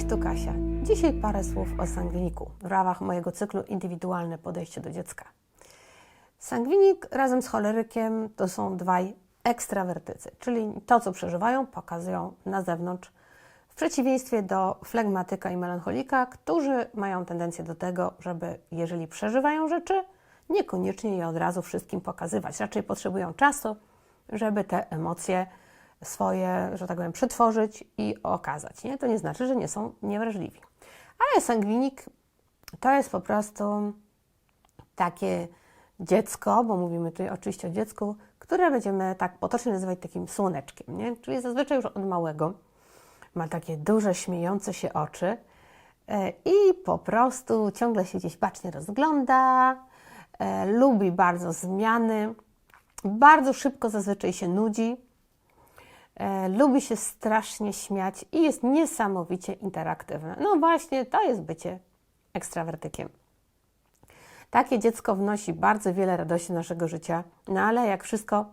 tu Kasia. Dzisiaj parę słów o sangwiniku w ramach mojego cyklu Indywidualne podejście do dziecka. Sangwinik razem z cholerykiem to są dwaj ekstrawertycy, czyli to, co przeżywają, pokazują na zewnątrz, w przeciwieństwie do flegmatyka i melancholika, którzy mają tendencję do tego, żeby jeżeli przeżywają rzeczy, niekoniecznie je od razu wszystkim pokazywać. Raczej potrzebują czasu, żeby te emocje swoje, że tak powiem, przetworzyć i okazać. Nie? To nie znaczy, że nie są niewrażliwi. Ale sangwinik to jest po prostu takie dziecko, bo mówimy tutaj oczywiście o dziecku, które będziemy tak potocznie nazywać takim słoneczkiem. Nie? Czyli zazwyczaj już od małego ma takie duże, śmiejące się oczy i po prostu ciągle się gdzieś bacznie rozgląda, lubi bardzo zmiany, bardzo szybko zazwyczaj się nudzi, lubi się strasznie śmiać i jest niesamowicie interaktywne. No właśnie, to jest bycie ekstrawertykiem. Takie dziecko wnosi bardzo wiele radości do naszego życia, no ale jak wszystko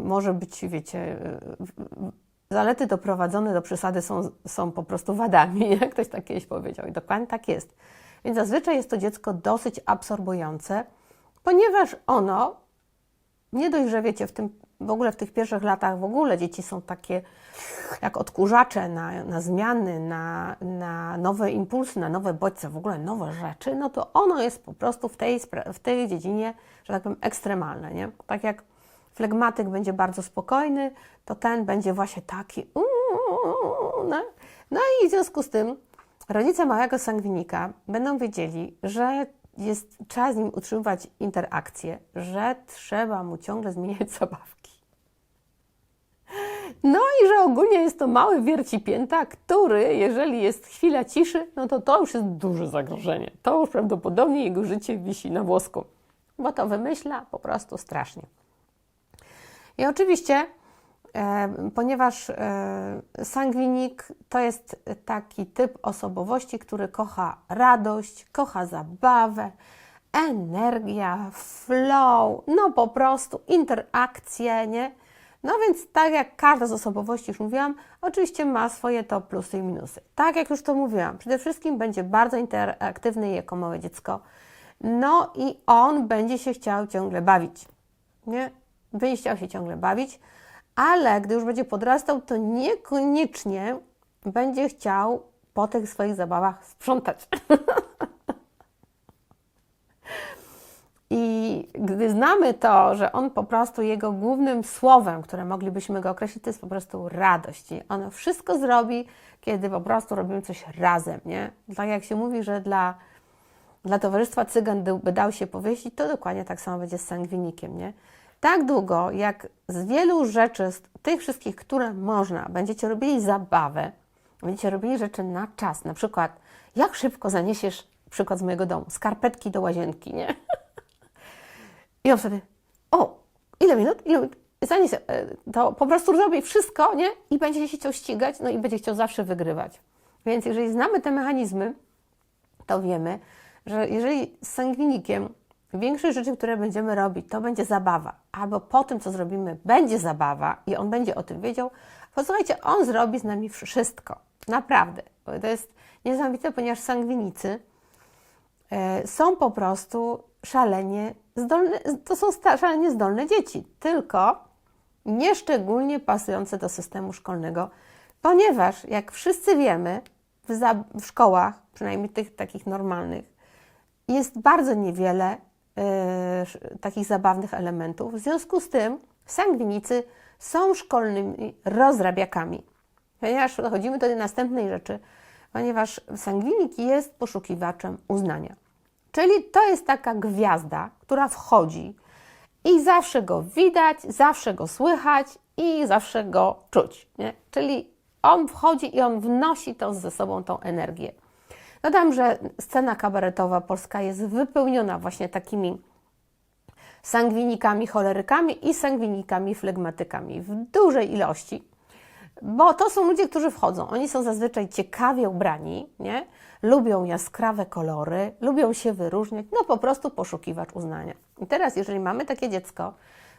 może być, wiecie, zalety doprowadzone do przesady są po prostu wadami, jak ktoś tak kiedyś powiedział i dokładnie tak jest. Więc zazwyczaj jest to dziecko dosyć absorbujące, ponieważ ono, nie dość, że wiecie, w ogóle w tych pierwszych latach w ogóle dzieci są takie jak odkurzacze na zmiany, na nowe impulsy, na nowe bodźce, w ogóle nowe rzeczy, no to ono jest po prostu w tej dziedzinie, że tak powiem, ekstremalne, nie? Tak jak flegmatyk będzie bardzo spokojny, to ten będzie właśnie taki no i w związku z tym rodzice małego sangwinika będą wiedzieli, że trzeba z nim utrzymywać interakcję, że trzeba mu ciągle zmieniać zabawki. No i że ogólnie jest to mały wiercipięta, który, jeżeli jest chwila ciszy, no to już jest duże zagrożenie. To już prawdopodobnie jego życie wisi na włosku, bo to wymyśla po prostu strasznie. I oczywiście, ponieważ sangwinik to jest taki typ osobowości, który kocha radość, kocha zabawę, energia, flow, no po prostu interakcje, nie? No więc tak jak każda z osobowości, już mówiłam, oczywiście ma swoje to plusy i minusy. Tak jak już to mówiłam, przede wszystkim będzie bardzo interaktywny jako małe dziecko. No i on będzie się chciał ciągle bawić, nie? Będzie chciał się ciągle bawić, ale gdy już będzie podrastał, to niekoniecznie będzie chciał po tych swoich zabawach sprzątać. I gdy znamy to, że on po prostu, jego głównym słowem, które moglibyśmy go określić, to jest po prostu radość. I on wszystko zrobi, kiedy po prostu robimy coś razem, nie? Tak jak się mówi, że dla towarzystwa cygan by dał się powiesić, to dokładnie tak samo będzie z sangwinikiem, nie? Tak długo, jak z wielu rzeczy, z tych wszystkich, które można, będziecie robili zabawę, będziecie robili rzeczy na czas, na przykład, jak szybko zaniesiesz, przykład z mojego domu, skarpetki do łazienki, nie? I on wtedy, ile minut, zaniesie, to po prostu zrobi wszystko, nie? I będzie się chciał ścigać, no i będzie chciał zawsze wygrywać. Więc jeżeli znamy te mechanizmy, to wiemy, że jeżeli z sangwinikiem większość rzeczy, które będziemy robić, to będzie zabawa, albo po tym, co zrobimy, będzie zabawa i on będzie o tym wiedział, posłuchajcie, on zrobi z nami wszystko. Naprawdę. Bo to jest niesamowite, ponieważ sangwinicy są po prostu szalenie zdolne, to są szalenie zdolne dzieci, tylko nieszczególnie pasujące do systemu szkolnego, ponieważ, jak wszyscy wiemy, w szkołach, przynajmniej tych takich normalnych, jest bardzo niewiele takich zabawnych elementów. W związku z tym sangwinicy są szkolnymi rozrabiakami. Ponieważ dochodzimy do tej następnej rzeczy, ponieważ sangwinik jest poszukiwaczem uznania. Czyli to jest taka gwiazda, która wchodzi i zawsze go widać, zawsze go słychać i zawsze go czuć. Nie? Czyli on wchodzi i on wnosi ze sobą tą energię. Dodam, że scena kabaretowa polska jest wypełniona właśnie takimi sangwinikami, cholerykami i sangwinikami, flegmatykami w dużej ilości, bo to są ludzie, którzy wchodzą. Oni są zazwyczaj ciekawie ubrani, nie? Lubią jaskrawe kolory, lubią się wyróżniać, no po prostu poszukiwacz uznania. I teraz, jeżeli mamy takie dziecko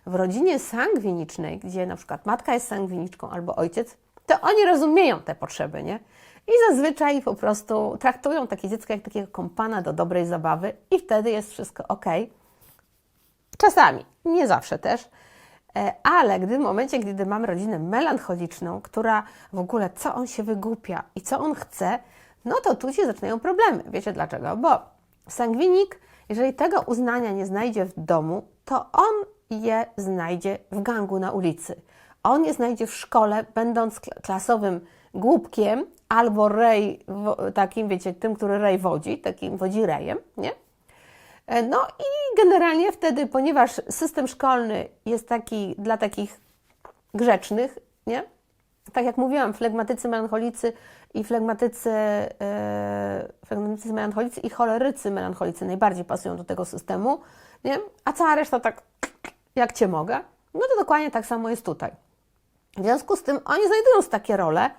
w rodzinie sangwinicznej, gdzie na przykład matka jest sangwiniczką albo ojciec, to oni rozumieją te potrzeby, nie? I zazwyczaj po prostu traktują takie dziecko jak takiego kompana do dobrej zabawy i wtedy jest wszystko ok. Czasami, nie zawsze też, ale w momencie, gdy mamy rodzinę melancholiczną, która w ogóle co on się wygłupia i co on chce, no to tu się zaczynają problemy. Wiecie dlaczego? Bo sangwinik, jeżeli tego uznania nie znajdzie w domu, to on je znajdzie w gangu na ulicy. On je znajdzie w szkole, będąc klasowym głupkiem albo rej, takim, wiecie, tym, który rej wodzi, takim wodzi rejem, nie? No i generalnie wtedy, ponieważ system szkolny jest taki dla takich grzecznych, nie? Tak jak mówiłam, flegmatycy melancholicy i cholerycy melancholicy najbardziej pasują do tego systemu, nie? A cała reszta tak jak Cię mogę, no to dokładnie tak samo jest tutaj. W związku z tym oni znajdują takie role,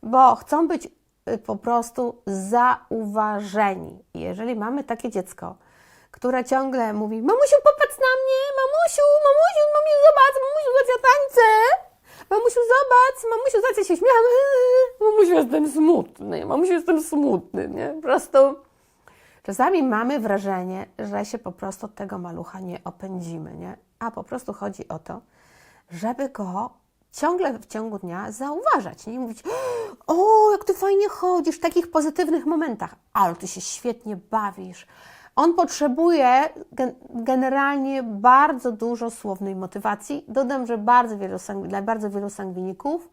bo chcą być po prostu zauważeni. Jeżeli mamy takie dziecko, które ciągle mówi: mamusiu, popatrz na mnie, mamusiu, zobacz, ja tańczę, mamusiu, zobacz, ja się śmiałam, mamusiu, jestem smutny, nie? Po prostu czasami mamy wrażenie, że się po prostu od tego malucha nie opędzimy, nie? A po prostu chodzi o to, żeby go ciągle w ciągu dnia zauważać, nie? Mówić: o, jak Ty fajnie chodzisz, w takich pozytywnych momentach, ale Ty się świetnie bawisz. On potrzebuje generalnie bardzo dużo słownej motywacji. Dodam, że dla bardzo wielu sangwiników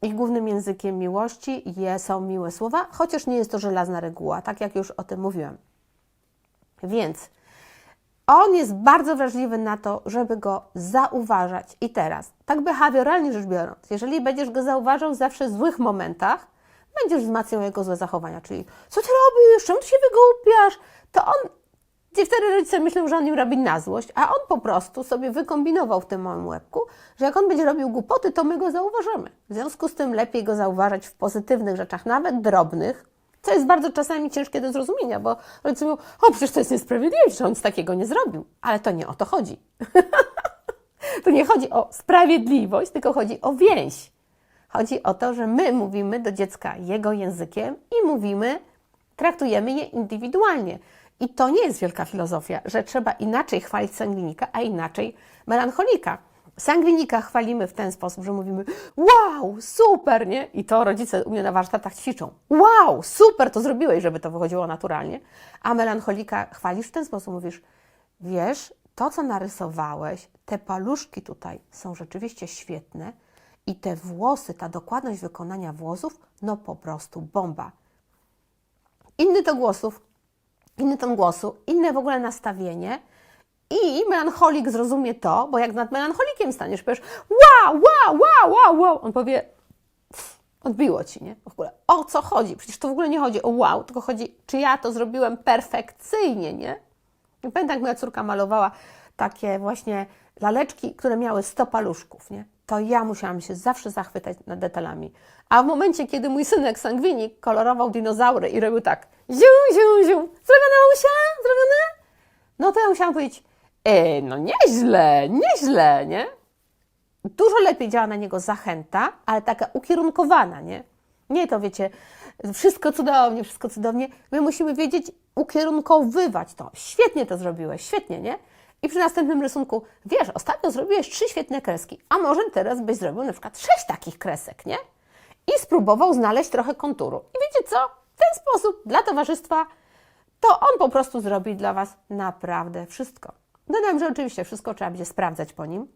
ich głównym językiem miłości są miłe słowa, chociaż nie jest to żelazna reguła, tak jak już o tym mówiłam. Więc on jest bardzo wrażliwy na to, żeby go zauważać. I teraz, tak behawioralnie rzecz biorąc, jeżeli będziesz go zauważał zawsze w złych momentach, będziesz wzmacniał jego złe zachowania, czyli: co Ty robisz, czemu Ty się wygłupiasz? To on, gdzie wtedy rodzice myślą, że on im robi na złość, a on po prostu sobie wykombinował w tym małym łebku, że jak on będzie robił głupoty, to my go zauważymy. W związku z tym lepiej go zauważać w pozytywnych rzeczach, nawet drobnych, co jest bardzo czasami ciężkie do zrozumienia, bo rodzice mówią: o, przecież to jest niesprawiedliwe, że on nic takiego nie zrobił. Ale to nie o to chodzi. Tu nie chodzi o sprawiedliwość, tylko chodzi o więź. Chodzi o to, że my mówimy do dziecka jego językiem i traktujemy je indywidualnie. I to nie jest wielka filozofia, że trzeba inaczej chwalić sangwinika, a inaczej melancholika. Sangwinika chwalimy w ten sposób, że mówimy: wow, super, nie? I to rodzice u mnie na warsztatach ćwiczą. Wow, super, to zrobiłeś, żeby to wychodziło naturalnie. A melancholika chwalisz w ten sposób, mówisz: wiesz, to co narysowałeś, te paluszki tutaj są rzeczywiście świetne i te włosy, ta dokładność wykonania włosów, no po prostu bomba. Inny ton głosu, inne w ogóle nastawienie i melancholik zrozumie to, bo jak nad melancholikiem staniesz, powiesz: wow, on powie: odbiło Ci, nie? W ogóle o co chodzi? Przecież to w ogóle nie chodzi o wow, tylko chodzi, czy ja to zrobiłem perfekcyjnie, nie? I pamiętam, jak moja córka malowała takie właśnie laleczki, które miały 100 paluszków, nie? To ja musiałam się zawsze zachwycać nad detalami. A w momencie, kiedy mój synek sangwinik kolorował dinozaury i robił tak: ziu, zrobione, mamusia? Zrobione? No to ja musiałam powiedzieć: no nieźle, nie? Dużo lepiej działa na niego zachęta, ale taka ukierunkowana, nie? Nie to, wiecie, wszystko cudownie. My musimy wiedzieć, ukierunkowywać to. Świetnie to zrobiłeś, świetnie, nie? I przy następnym rysunku: wiesz, ostatnio zrobiłeś 3 świetne kreski, a może teraz byś zrobił na przykład 6 takich kresek, nie? I spróbował znaleźć trochę konturu. I wiecie co? W ten sposób dla towarzystwa to on po prostu zrobi dla Was naprawdę wszystko. Dodam, że oczywiście wszystko trzeba będzie sprawdzać po nim,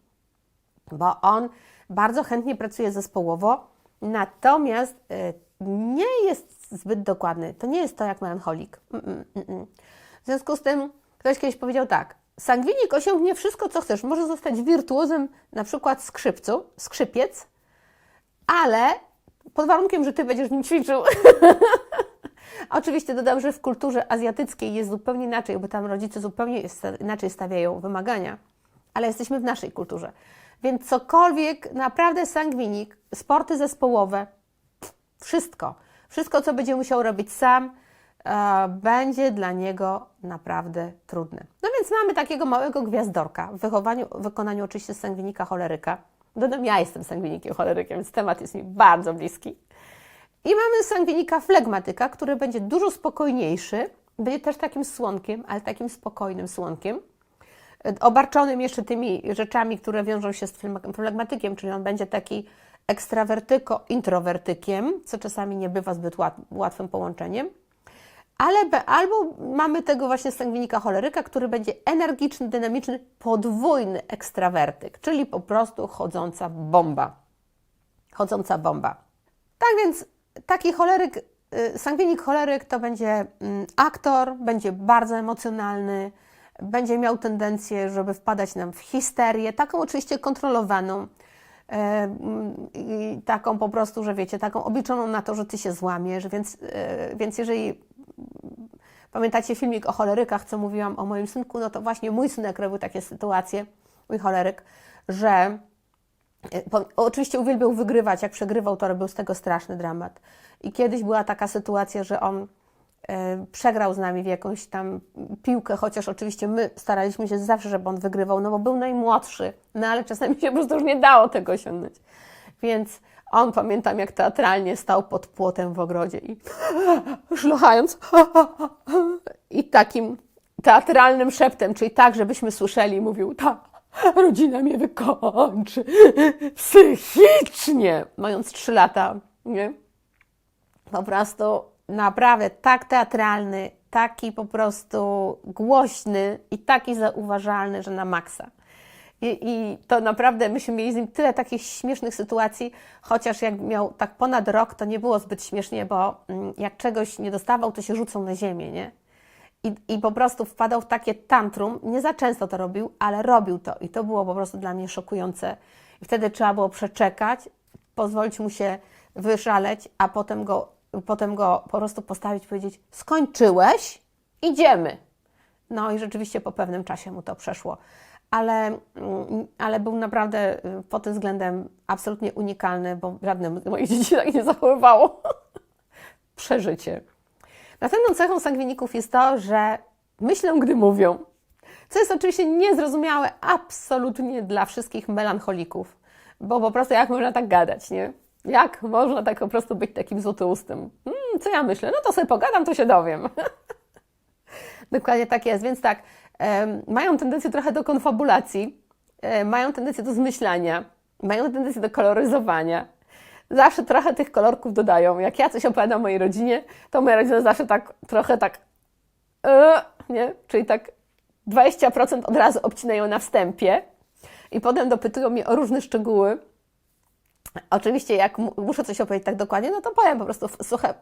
bo on bardzo chętnie pracuje zespołowo, natomiast nie jest zbyt dokładny. To nie jest to jak melancholik. W związku z tym ktoś kiedyś powiedział tak: sangwinik osiągnie wszystko, co chcesz. Może zostać wirtuozem na przykład skrzypiec, ale pod warunkiem, że Ty będziesz nim ćwiczył. Oczywiście dodam, że w kulturze azjatyckiej jest zupełnie inaczej, bo tam rodzice zupełnie inaczej stawiają wymagania, ale jesteśmy w naszej kulturze. Więc cokolwiek, naprawdę sangwinik, sporty zespołowe, wszystko, co będzie musiał robić sam, będzie dla niego naprawdę trudne. No więc mamy takiego małego gwiazdorka w wykonaniu oczywiście sangwinika choleryka. Dodam, ja jestem sangwinikiem cholerykiem, więc temat jest mi bardzo bliski. I mamy sangwinika flegmatyka, który będzie dużo spokojniejszy, będzie też takim słonkiem, ale takim spokojnym słonkiem, obarczonym jeszcze tymi rzeczami, które wiążą się z flegmatykiem, czyli on będzie taki ekstrawertyko-introwertykiem, co czasami nie bywa zbyt łatwym połączeniem. Albo mamy tego właśnie sangwinika choleryka, który będzie energiczny, dynamiczny, podwójny ekstrawertyk, czyli po prostu chodząca bomba. Chodząca bomba. Tak więc taki choleryk, sangwinik choleryk to będzie aktor, będzie bardzo emocjonalny, będzie miał tendencję, żeby wpadać nam w histerię, taką oczywiście kontrolowaną, i taką po prostu, że wiecie, taką obliczoną na to, że ty się złamiesz, więc jeżeli pamiętacie filmik o cholerykach, co mówiłam o moim synku, no to właśnie mój synek robił takie sytuacje, mój choleryk, że oczywiście uwielbiał wygrywać, jak przegrywał, to robił z tego straszny dramat. I kiedyś była taka sytuacja, że on przegrał z nami w jakąś tam piłkę, chociaż oczywiście my staraliśmy się zawsze, żeby on wygrywał, no bo był najmłodszy, no ale czasami się po prostu już nie dało tego osiągnąć. Więc on, pamiętam, jak teatralnie stał pod płotem w ogrodzie i szlochając i takim teatralnym szeptem, czyli tak, żebyśmy słyszeli, mówił: ta rodzina mnie wykończy psychicznie, mając 3 lata, nie? Po prostu naprawdę tak teatralny, taki po prostu głośny i taki zauważalny, że na maksa. I to naprawdę, myśmy mieli z nim tyle takich śmiesznych sytuacji, chociaż jak miał tak ponad rok, to nie było zbyt śmiesznie, bo jak czegoś nie dostawał, to się rzucał na ziemię, nie? I po prostu wpadał w takie tantrum, nie za często to robił, ale robił to i to było po prostu dla mnie szokujące. I wtedy trzeba było przeczekać, pozwolić mu się wyszaleć, a potem go po prostu postawić i powiedzieć: skończyłeś, idziemy. No i rzeczywiście po pewnym czasie mu to przeszło. Ale był naprawdę pod tym względem absolutnie unikalny, bo żadne z moich dzieci tak nie zachowywało. Przeżycie. Następną cechą sangwiników jest to, że myślą, gdy mówią. Co jest oczywiście niezrozumiałe absolutnie dla wszystkich melancholików. Bo po prostu jak można tak gadać, nie? Jak można tak po prostu być takim złotoustym? Co ja myślę? No to sobie pogadam, to się dowiem. Dokładnie tak jest. Więc tak, mają tendencję trochę do konfabulacji, mają tendencję do zmyślania, mają tendencję do koloryzowania. Zawsze trochę tych kolorków dodają. Jak ja coś opowiadam mojej rodzinie, to moja rodzina zawsze tak, trochę tak, nie? Czyli tak 20% od razu obcinają na wstępie i potem dopytują mnie o różne szczegóły. Oczywiście jak muszę coś opowiedzieć tak dokładnie, no to powiem po prostu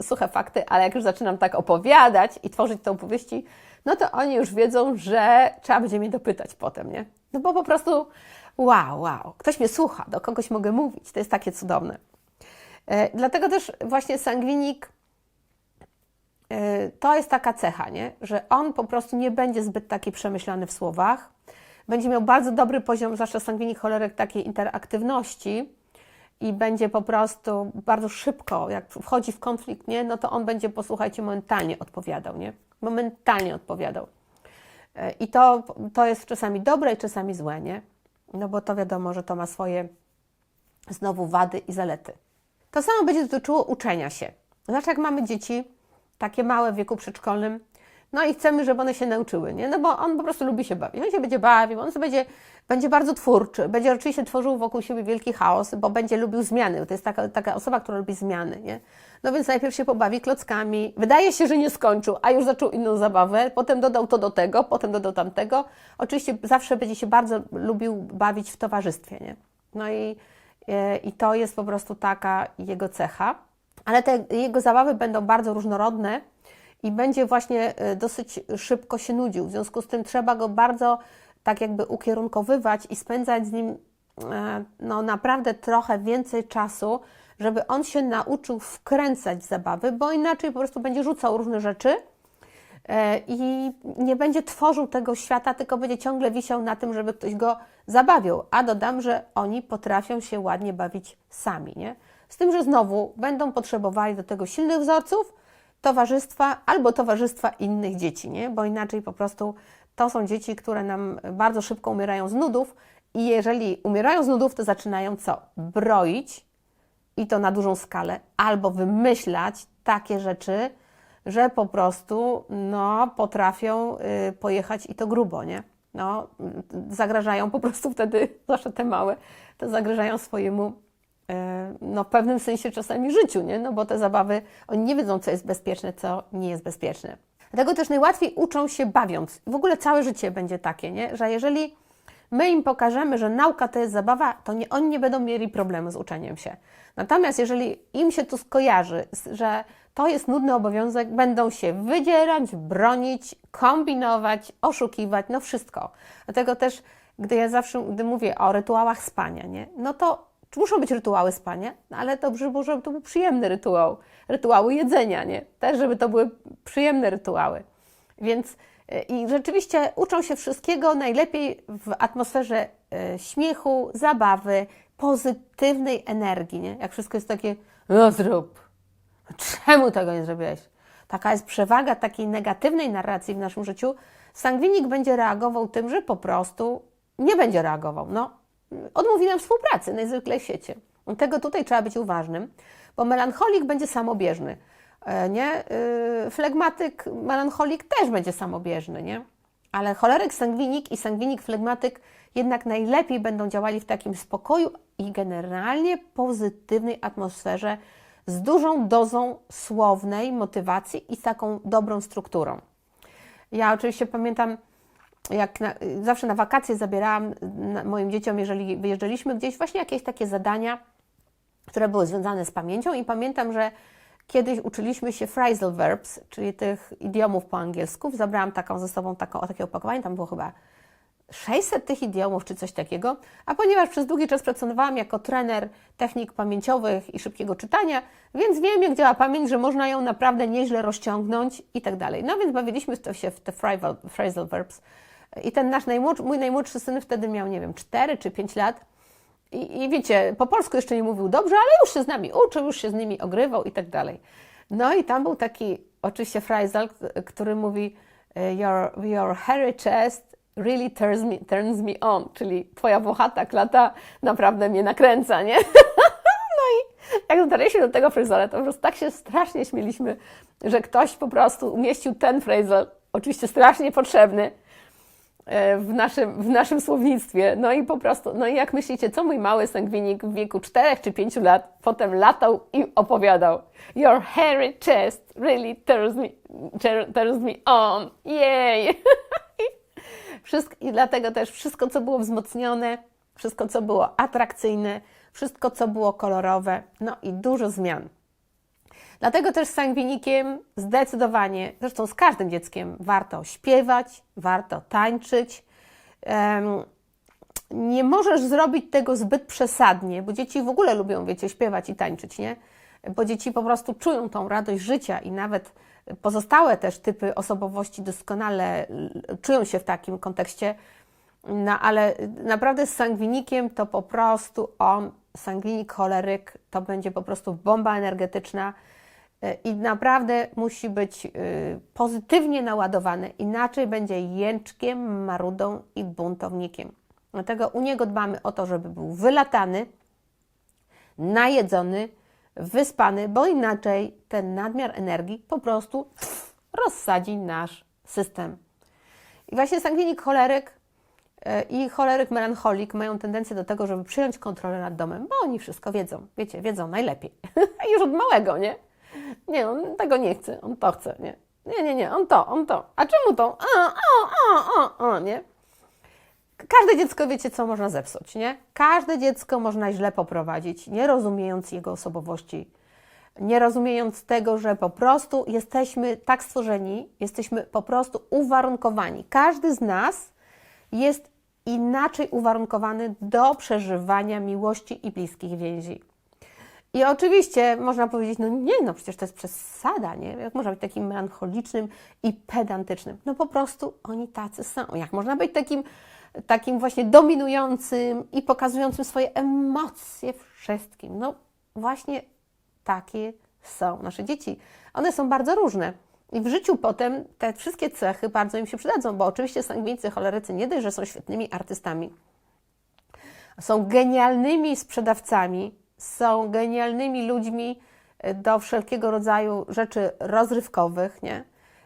suche fakty, ale jak już zaczynam tak opowiadać i tworzyć te opowieści, no to oni już wiedzą, że trzeba będzie mnie dopytać potem, nie? No bo po prostu wow, ktoś mnie słucha, do kogoś mogę mówić, to jest takie cudowne. Dlatego też właśnie sangwinik to jest taka cecha, nie? Że on po prostu nie będzie zbyt taki przemyślany w słowach, będzie miał bardzo dobry poziom, zwłaszcza sangwinik choleryk, takiej interaktywności i będzie po prostu bardzo szybko, jak wchodzi w konflikt, nie? No to on będzie, posłuchajcie, momentalnie odpowiadał, nie? Momentalnie odpowiadał. I to jest czasami dobre i czasami złe, nie? No bo to wiadomo, że to ma swoje znowu wady i zalety. To samo będzie dotyczyło uczenia się. Znaczy, jak mamy dzieci takie małe w wieku przedszkolnym, no i chcemy, żeby one się nauczyły, nie? No bo on po prostu lubi się bawić. On się będzie bawił, on sobie będzie bardzo twórczy, będzie oczywiście tworzył wokół siebie wielki chaos, bo będzie lubił zmiany. To jest taka osoba, która lubi zmiany, nie? No więc najpierw się pobawi klockami. Wydaje się, że nie skończył, a już zaczął inną zabawę. Potem dodał to do tego, potem dodał tamtego. Oczywiście zawsze będzie się bardzo lubił bawić w towarzystwie, nie? No i to jest po prostu taka jego cecha. Ale te jego zabawy będą bardzo różnorodne i będzie właśnie dosyć szybko się nudził. W związku z tym trzeba go bardzo tak jakby ukierunkowywać i spędzać z nim no naprawdę trochę więcej czasu, żeby on się nauczył wkręcać w zabawy, bo inaczej po prostu będzie rzucał różne rzeczy i nie będzie tworzył tego świata, tylko będzie ciągle wisiał na tym, żeby ktoś go zabawił. A dodam, że oni potrafią się ładnie bawić sami, nie? Z tym, że znowu będą potrzebowali do tego silnych wzorców, towarzystwa albo towarzystwa innych dzieci, nie? Bo inaczej po prostu to są dzieci, które nam bardzo szybko umierają z nudów I jeżeli umierają z nudów, to zaczynają co? Broić i to na dużą skalę, albo wymyślać takie rzeczy, że po prostu potrafią pojechać i to grubo, nie? Zagrażają po prostu wtedy, zwłaszcza te małe, to zagrażają swojemu w pewnym sensie czasami życiu, nie? No bo te zabawy, oni nie wiedzą, co jest bezpieczne, co nie jest bezpieczne. Dlatego też najłatwiej uczą się bawiąc. W ogóle całe życie będzie takie, nie? Że jeżeli my im pokażemy, że nauka to jest zabawa, to oni nie będą mieli problemu z uczeniem się. Natomiast jeżeli im się to skojarzy, że to jest nudny obowiązek, będą się wydzierać, bronić, kombinować, oszukiwać, wszystko. Dlatego też, gdy mówię o rytuałach spania, nie? No to muszą być rytuały spania, ale dobrze, żeby to był przyjemny rytuał. Rytuały jedzenia, nie? Też, żeby to były przyjemne rytuały. Więc i rzeczywiście uczą się wszystkiego najlepiej w atmosferze śmiechu, zabawy, pozytywnej energii, nie? Jak wszystko jest takie, zrób. Czemu tego nie zrobiłeś? Taka jest przewaga takiej negatywnej narracji w naszym życiu. Sangwinik będzie reagował tym, że po prostu nie będzie reagował. Odmówi nam współpracy najzwyklej w świecie. Tego tutaj trzeba być uważnym, bo melancholik będzie samobieżny, nie? Flegmatyk, melancholik też będzie samobieżny, nie? Ale choleryk, sangwinik i sangwinik, flegmatyk jednak najlepiej będą działali w takim spokoju i generalnie pozytywnej atmosferze z dużą dozą słownej motywacji i z taką dobrą strukturą. Ja oczywiście pamiętam, jak zawsze na wakacje zabierałam moim dzieciom, jeżeli wyjeżdżaliśmy gdzieś, właśnie jakieś takie zadania, które były związane z pamięcią i pamiętam, że kiedyś uczyliśmy się phrasal verbs, czyli tych idiomów po angielsku. Zabrałam ze sobą takie opakowanie, tam było chyba 600 tych idiomów czy coś takiego, a ponieważ przez długi czas pracowałam jako trener technik pamięciowych i szybkiego czytania, więc wiem, jak działa pamięć, że można ją naprawdę nieźle rozciągnąć i tak dalej. Więc bawiliśmy się w te phrasal verbs i ten mój najmłodszy syn wtedy miał, nie wiem, 4 czy 5 lat i wiecie, po polsku jeszcze nie mówił dobrze, ale już się z nami uczył, już się z nimi ogrywał i tak dalej. I tam był taki oczywiście phrasal, który mówi your hairy chest really turns me on, czyli twoja włochata klata naprawdę mnie nakręca, nie? Jak dotarliśmy do tego phrasala, to po prostu tak się strasznie śmieliśmy, że ktoś po prostu umieścił ten phrasal, oczywiście strasznie potrzebny, w naszym słownictwie. I po prostu, i jak myślicie, co mój mały sangwinik w wieku 4 czy 5 lat potem latał i opowiadał? Your hairy chest really turns me on. Jej! I dlatego też wszystko, co było wzmocnione, wszystko, co było atrakcyjne, wszystko, co było kolorowe, i dużo zmian. Dlatego też z sangwinikiem zdecydowanie, zresztą z każdym dzieckiem, warto śpiewać, warto tańczyć. Nie możesz zrobić tego zbyt przesadnie, bo dzieci w ogóle lubią, wiecie, śpiewać i tańczyć, nie? Bo dzieci po prostu czują tą radość życia i nawet pozostałe też typy osobowości doskonale czują się w takim kontekście, ale naprawdę z sangwinikiem to po prostu sangwinik, choleryk, to będzie po prostu bomba energetyczna i naprawdę musi być pozytywnie naładowany, inaczej będzie jęczkiem, marudą i buntownikiem. Dlatego u niego dbamy o to, żeby był wylatany, najedzony, wyspany, bo inaczej ten nadmiar energii po prostu rozsadzi nasz system. I właśnie sangwinik, choleryk i choleryk, melancholik mają tendencję do tego, żeby przyjąć kontrolę nad domem, bo oni wszystko wiedzą, wiecie, wiedzą najlepiej. Już od małego, nie? Nie, on tego nie chce, on to chce, nie? Nie, on to. A czemu to? Nie? Każde dziecko, wiecie, co można zepsuć, nie? Każde dziecko można źle poprowadzić, nie rozumiejąc jego osobowości, nie rozumiejąc tego, że po prostu jesteśmy tak stworzeni, jesteśmy po prostu uwarunkowani. Każdy z nas jest inaczej uwarunkowany do przeżywania miłości i bliskich więzi. I oczywiście można powiedzieć, przecież to jest przesada, nie? Jak można być takim melancholicznym i pedantycznym? Po prostu oni tacy są. Jak można być takim właśnie dominującym i pokazującym swoje emocje wszystkim? Właśnie takie są nasze dzieci. One są bardzo różne. I w życiu potem te wszystkie cechy bardzo im się przydadzą, bo oczywiście sangwinicy, cholerycy nie dość, że są świetnymi artystami, są genialnymi sprzedawcami, są genialnymi ludźmi do wszelkiego rodzaju rzeczy rozrywkowych, nie?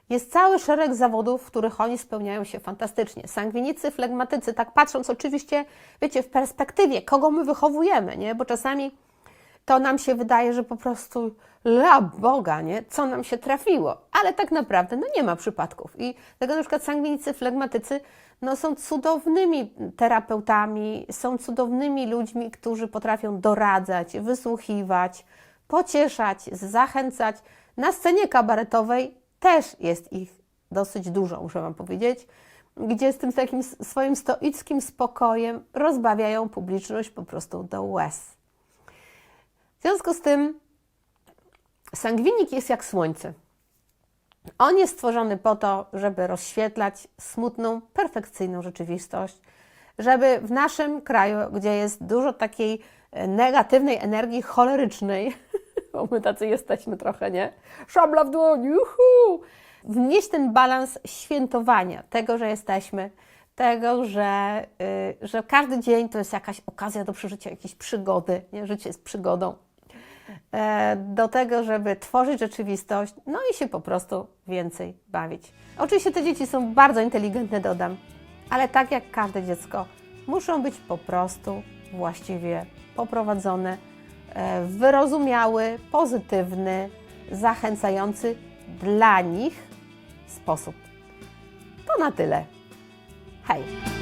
Jest cały szereg zawodów, w których oni spełniają się fantastycznie. Sangwinicy, flegmatycy, tak patrząc oczywiście, wiecie, w perspektywie, kogo my wychowujemy, nie? Bo czasami to nam się wydaje, że po prostu la Boga, nie? Co nam się trafiło. Ale tak naprawdę nie ma przypadków. I tego na przykład sangwinicy, flegmatycy są cudownymi terapeutami, są cudownymi ludźmi, którzy potrafią doradzać, wysłuchiwać, pocieszać, zachęcać. Na scenie kabaretowej też jest ich dosyć dużo, muszę Wam powiedzieć, gdzie z tym takim swoim stoickim spokojem rozbawiają publiczność po prostu do łez. W związku z tym sangwinik jest jak słońce. On jest stworzony po to, żeby rozświetlać smutną, perfekcyjną rzeczywistość, żeby w naszym kraju, gdzie jest dużo takiej negatywnej energii cholerycznej, bo my tacy jesteśmy trochę, nie? Szabla w dłoń, juhu! Wnieść ten balans świętowania tego, że jesteśmy, tego, że każdy dzień to jest jakaś okazja do przeżycia jakiejś przygody, nie? Życie jest przygodą. Do tego, żeby tworzyć rzeczywistość, i się po prostu więcej bawić. Oczywiście te dzieci są bardzo inteligentne, dodam, ale tak jak każde dziecko, muszą być po prostu właściwie poprowadzone w wyrozumiały, pozytywny, zachęcający dla nich sposób. To na tyle. Hej!